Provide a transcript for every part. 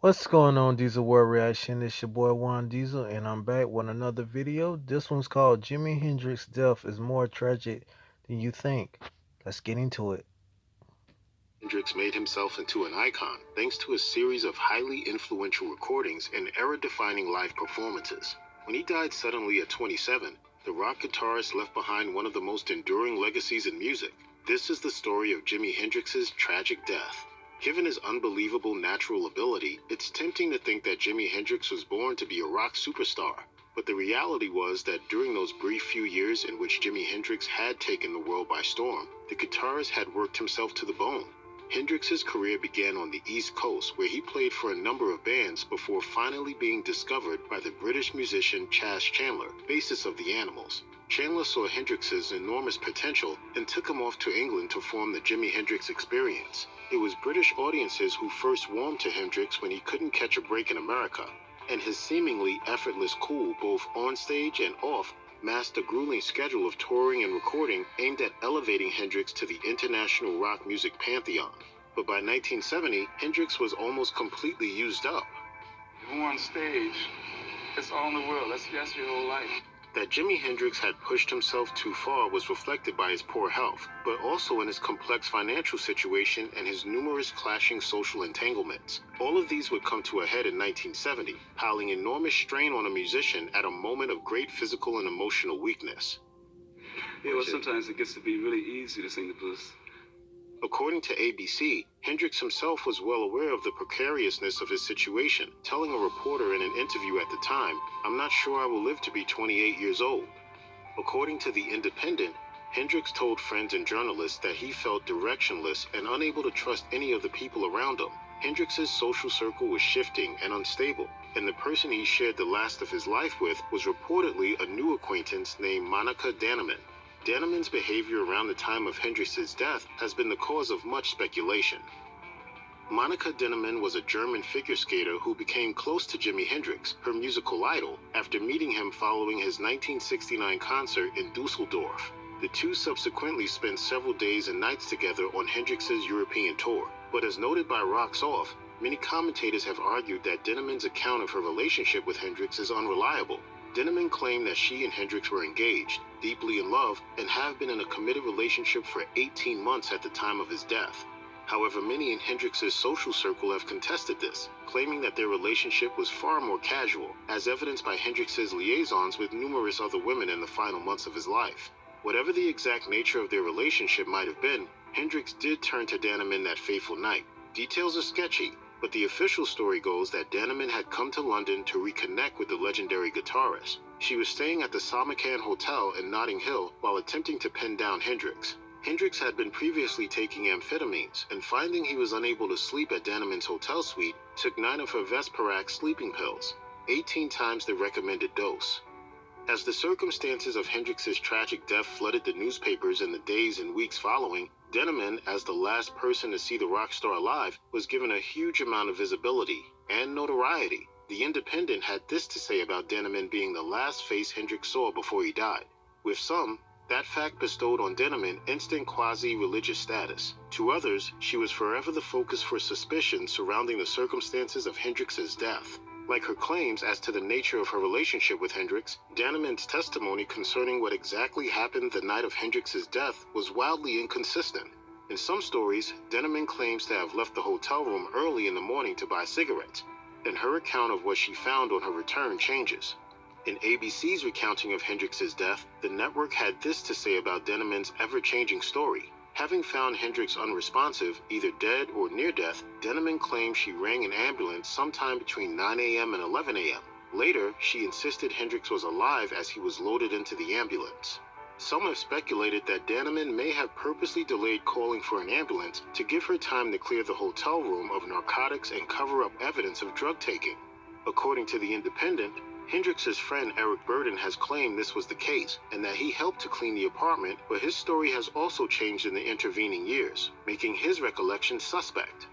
What's going on, Diesel World Reaction? It's your boy Juan Diesel, and I'm back with another video. This one's called Jimi Hendrix's Death is More Tragic Than You Think. Let's get into it. Hendrix made himself into an icon thanks to a series of highly influential recordings and era-defining live performances. When he died suddenly at 27, the rock guitarist left behind one of the most enduring legacies in music. This is the story of Jimi Hendrix's tragic death. Given his unbelievable natural ability, it's tempting to think that Jimi Hendrix was born to be a rock superstar. But the reality was that during those brief few years in which Jimi Hendrix had taken the world by storm, the guitarist had worked himself to the bone. Hendrix's career began on the East Coast, where he played for a number of bands before finally being discovered by the British musician Chas Chandler, bassist of The Animals. Chandler saw Hendrix's enormous potential and took him off to England to form the Jimi Hendrix Experience. It was British audiences who first warmed to Hendrix when he couldn't catch a break in America, and his seemingly effortless cool both on stage and off masked a grueling schedule of touring and recording aimed at elevating Hendrix to the international rock music pantheon. But by 1970, Hendrix was almost completely used up. You on stage, it's all in the world. That's your whole life. That Jimi Hendrix had pushed himself too far was reflected by his poor health, but also in his complex financial situation and his numerous clashing social entanglements. All of these would come to a head in 1970, piling enormous strain on a musician at a moment of great physical and emotional weakness. Yeah, well, sometimes it gets to be really easy to sing the blues. According to ABC, Hendrix himself was well aware of the precariousness of his situation, telling a reporter in an interview at the time, "I'm not sure I will live to be 28 years old." According to The Independent, Hendrix told friends and journalists that he felt directionless and unable to trust any of the people around him. Hendrix's social circle was shifting and unstable, and the person he shared the last of his life with was reportedly a new acquaintance named Monica Dannemann. Dannemann's behavior around the time of Hendrix's death has been the cause of much speculation. Monica Dannemann was a German figure skater who became close to Jimi Hendrix, her musical idol, after meeting him following his 1969 concert in Dusseldorf. The two subsequently spent several days and nights together on Hendrix's European tour. But as noted by Rocks Off, many commentators have argued that Dannemann's account of her relationship with Hendrix is unreliable. Dannemann claimed that she and Hendrix were engaged, deeply in love, and have been in a committed relationship for 18 months at the time of his death. However, many in Hendrix's social circle have contested this, claiming that their relationship was far more casual, as evidenced by Hendrix's liaisons with numerous other women in the final months of his life. Whatever the exact nature of their relationship might have been, Hendrix did turn to Dannemann that fateful night. Details are sketchy, but the official story goes that Dannemann had come to London to reconnect with the legendary guitarist. She was staying at the Samarkand Hotel in Notting Hill while attempting to pin down Hendrix. Hendrix had been previously taking amphetamines, and finding he was unable to sleep at Dannemann's hotel suite, took 9 of her Vesparax sleeping pills, 18 times the recommended dose. As the circumstances of Hendrix's tragic death flooded the newspapers in the days and weeks following, Dannemann, as the last person to see the rock star alive, was given a huge amount of visibility and notoriety. The Independent had this to say about Dannemann being the last face Hendrix saw before he died. With some, that fact bestowed on Dannemann instant quasi-religious status. To others, she was forever the focus for suspicion surrounding the circumstances of Hendrix's death. Like her claims as to the nature of her relationship with Hendrix, Dannemann's testimony concerning what exactly happened the night of Hendrix's death was wildly inconsistent. In some stories, Dannemann claims to have left the hotel room early in the morning to buy cigarettes, and her account of what she found on her return changes. In ABC's recounting of Hendrix's death, the network had this to say about Dannemann's ever-changing story. Having found Hendrix unresponsive, either dead or near death, Dannemann claimed she rang an ambulance sometime between 9 a.m. and 11 a.m. Later, she insisted Hendrix was alive as he was loaded into the ambulance. Some have speculated that Dannemann may have purposely delayed calling for an ambulance to give her time to clear the hotel room of narcotics and cover up evidence of drug taking. According to The Independent, Hendrix's friend Eric Burden has claimed this was the case, and that he helped to clean the apartment, but his story has also changed in the intervening years, making his recollection suspect.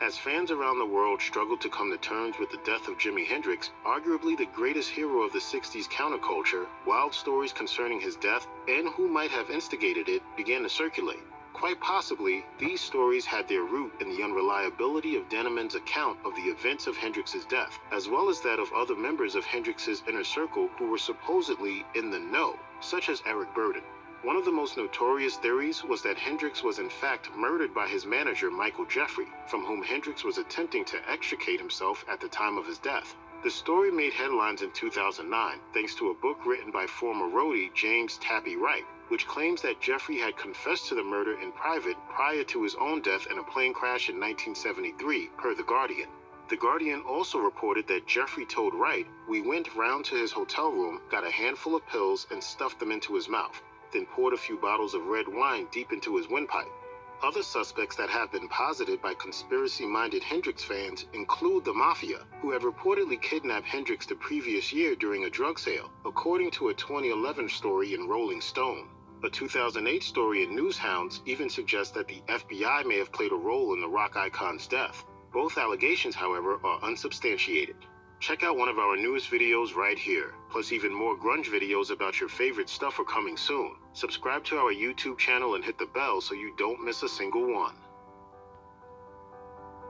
As fans around the world struggled to come to terms with the death of Jimi Hendrix, arguably the greatest hero of the 60s counterculture, wild stories concerning his death and who might have instigated it began to circulate. Quite possibly, these stories had their root in the unreliability of Denneman's account of the events of Hendrix's death, as well as that of other members of Hendrix's inner circle who were supposedly in the know, such as Eric Burden. One of the most notorious theories was that Hendrix was in fact murdered by his manager Michael Jeffrey, from whom Hendrix was attempting to extricate himself at the time of his death. The story made headlines in 2009 thanks to a book written by former roadie James "Tappy" Wright, which claims that Jeffrey had confessed to the murder in private prior to his own death in a plane crash in 1973, per The Guardian. The Guardian also reported that Jeffrey told Wright, "We went round to his hotel room, got a handful of pills and stuffed them into his mouth, then poured a few bottles of red wine deep into his windpipe." Other suspects that have been posited by conspiracy-minded Hendrix fans include the Mafia, who had reportedly kidnapped Hendrix the previous year during a drug sale, according to a 2011 story in Rolling Stone. A 2008 story in Newshounds even suggests that the FBI may have played a role in the rock icon's death. Both allegations, however, are unsubstantiated. Check out one of our newest videos right here. Plus even more grunge videos about your favorite stuff are coming soon. Subscribe to our YouTube channel and hit the bell so you don't miss a single one.